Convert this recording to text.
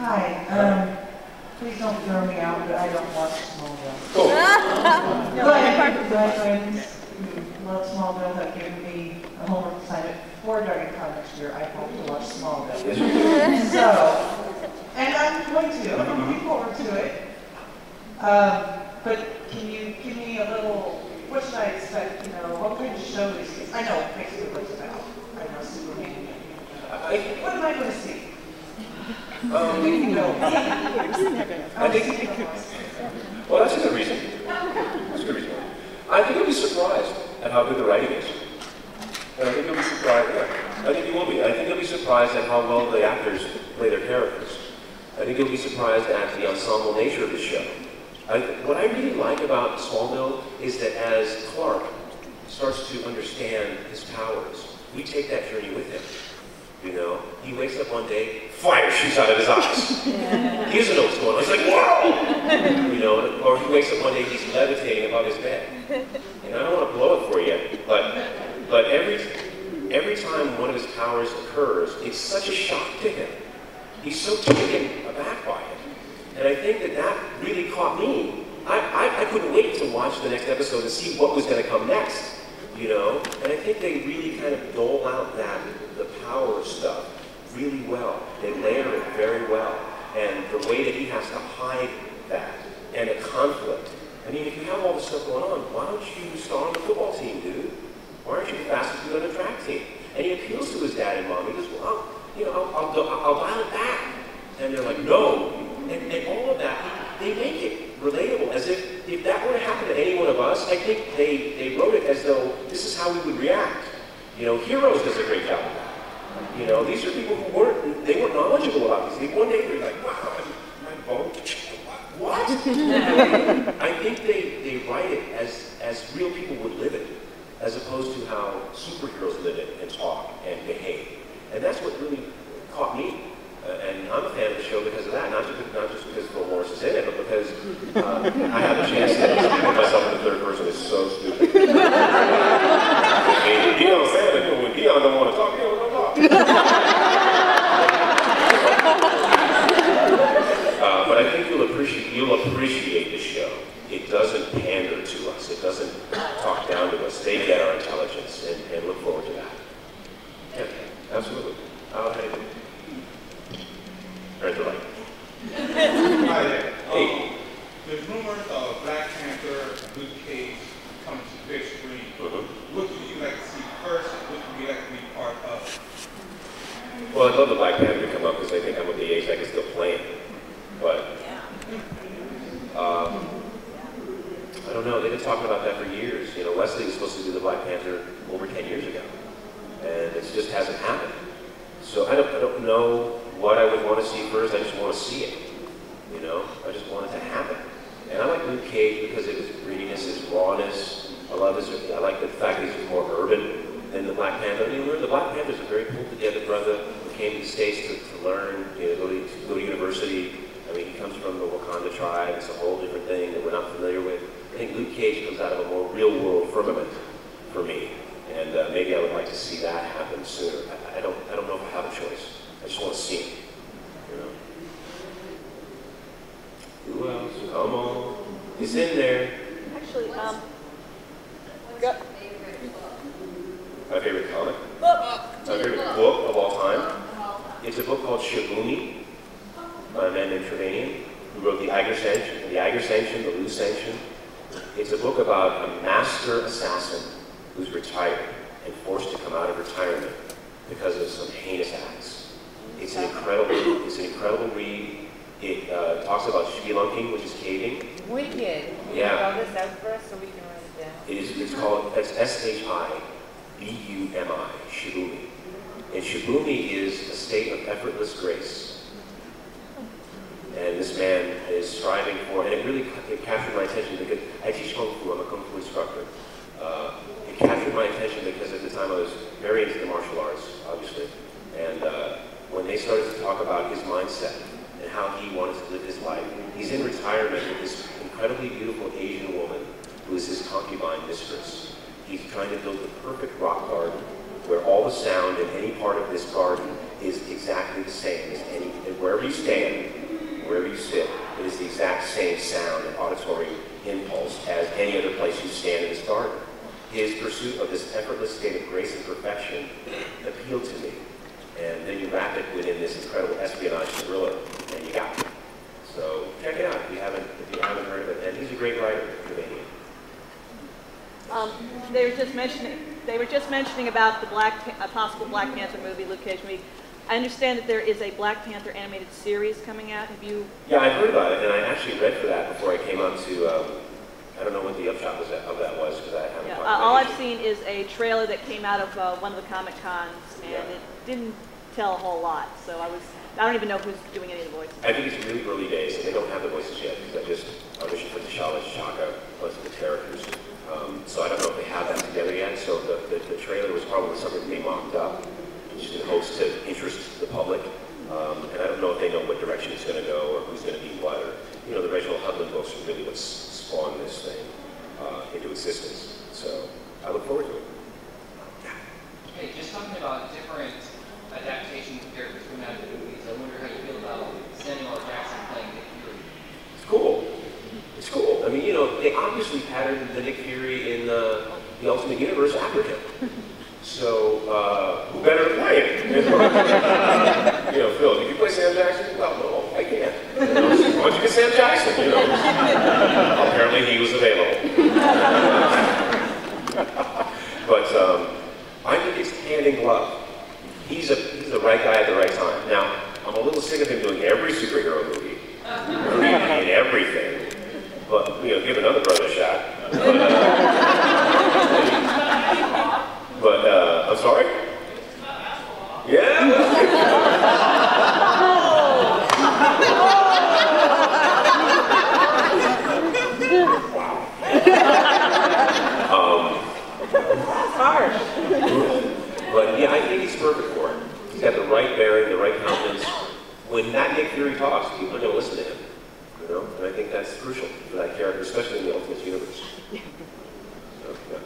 Hi. Please don't throw me out, but I don't watch Smallville. Cool. My friends who love Smallville have given me a homework assignment for DragonCon next year. I have to watch Smallville. So, and I'm going to. I'm looking forward to it. But can you give me a little, what should I expect, what kind of show is this? I know basically what it's about. I know Superman. What am I going to see? I think, well, that's a good reason. That's a good reason. I think you'll be surprised at how good the writing is. And I think you'll be surprised, I think you will be. I think you'll be surprised at how well the actors play their characters. I think you'll be surprised at the ensemble nature of the show. What I really like about Smallville is that as Clark starts to understand his powers, we take that journey with him. He wakes up one day, fire shoots out of his eyes. Yeah. He doesn't know what's going on. He's like, whoa! Or he wakes up one day, he's levitating above his bed. And I don't want to blow it for you, but every time one of his powers occurs, it's such a shock to him. He's so taken aback by it. And I think that really caught me. I couldn't wait to watch the next episode and see what was going to come next. And I think they really kind of dole out the power stuff really well. They layer it very well. And the way that he has to hide that, and the conflict. I mean, if you have all this stuff going on, why don't you star on the football team, dude? Why aren't you the fastest dude on the track team? And he appeals to his dad and mom. He goes, well, I'll dial it back. And they're like, no. And all of that, they make it relatable, as if that were to happen to any one of us, I think they wrote it as though this is how we would react. Heroes does a great job of that. These are people who weren't knowledgeable about these things. One day they're like, wow, my bone, what? I think they write it as real people would live it, as opposed to how superheroes live it and talk and behave. And that's what really caught me. And I'm a fan of the show because of that, not just because Phil Morris is in it, but because I have a chance to put myself in the third person. It's so stupid. And Dion's saying it, when Dion don't want to talk, Dion don't talk. But I think you'll appreciate the show. It doesn't pander to us. It doesn't talk down to us. They get our intelligence, and look forward to that. Yeah, absolutely. How do you do? Right to right. Hi there. Hey. There's rumors of Black Panther, Luke Cage coming to big screen. What would you like to see first? What would you like to be part of? Well, I'd love the Black Panther to come up because I think I'm at the age I can still play it. But I don't know. They've been talking about that for years. Wesley was supposed to do the Black Panther over 10 years ago, and it just hasn't happened. So I don't know what I would want to see first. I just want to see it. I just want it to happen. And I like Luke Cage because of his grittiness, his rawness. I like the fact that he's more urban than the Black Panther. The Black Panther's a very pulled together brother who came to the States to learn, go to university. I mean, he comes from the Wakanda tribe. It's a whole different thing that we're not familiar with. I think Luke Cage comes out of a more real world firmament for me. And maybe I would like to see that happen sooner. I don't know if I have a choice. I just want to see it. Who else? Come on. It's in there. Actually, My favorite comic? My favorite book of all time? It's a book called Shibumi by a man named Trevanian, who wrote the Eiger Sanction, the Loose Sanction. It's a book about a master assassin who's retired and forced to come out of retirement because of some heinous acts. It's an incredible read. It talks about spelunking, which is caving. Wicked. Can you spell this out for us so we can write it down? It's called, that's Shibumi, Shibumi. And Shibumi is a state of effortless grace. And this man is striving for, and it captured my attention because I teach Kung Fu, I'm a Kung Fu instructor. It captured my attention because at the time I was very into the martial arts, obviously. And when they started to talk about his mindset and how he wanted to live his life, he's in retirement with this incredibly beautiful Asian woman who is his concubine mistress. He's trying to build the perfect rock garden where all the sound in any part of this garden is exactly the same as wherever you stand, exact same sound and auditory impulse as any other place you stand in this garden. His pursuit of this effortless state of grace and perfection appealed to me. And then you wrap it within this incredible espionage thriller, and you got it. So check it out if you haven't heard of it. And he's a great writer, Canadian. They were just mentioning about the possible Black Panther movie, Luke Cage movie. I understand that there is a Black Panther animated series coming out. Have you? Yeah, I heard about it, and I actually read for that before I came on to. I don't know what the upshot of that was because I haven't. Yeah, all I've seen is a trailer that came out of one of the Comic Cons, and it didn't tell a whole lot. So I don't even know who's doing any of the voices. I think it's really early days, and they don't have the voices yet because I just auditioned for T'Challa, Shaka, plus the characters. So I don't know if they have that together yet. So the trailer was probably something they mocked up, just in hopes to interest the public. And I don't know if they know what direction it's going to go or who's going to be what. Or, you know, the Reginald Hudlin books are really what spawned this thing into existence. So I look forward to it. Hey, just talking about different adaptations of characters coming out of the movies, I wonder how you feel about Samuel L. Jackson playing Nick Fury. It's cool. It's cool. I mean, you know, they obviously patterned the Nick Fury in the Ultimate Universe Africa. So, who better to play it? You know, Phil, did you play Sam Jackson? Well, no, I can't. You know, why don't you get Sam Jackson? You know, apparently he was available. But I think it's hand in glove. He's the right guy at the right time. Now, I'm a little sick of him doing every superhero movie, and everything. But, you know, give another brother a shot. But I'm sorry? Yeah? Wow. That's hard. But yeah, I think he's perfect for it. He's got the right bearing, the right confidence. When that Nick Fury talks, people are going to listen to him. You know? And I think that's crucial for that character, especially in the Ultimate Universe. So, yeah.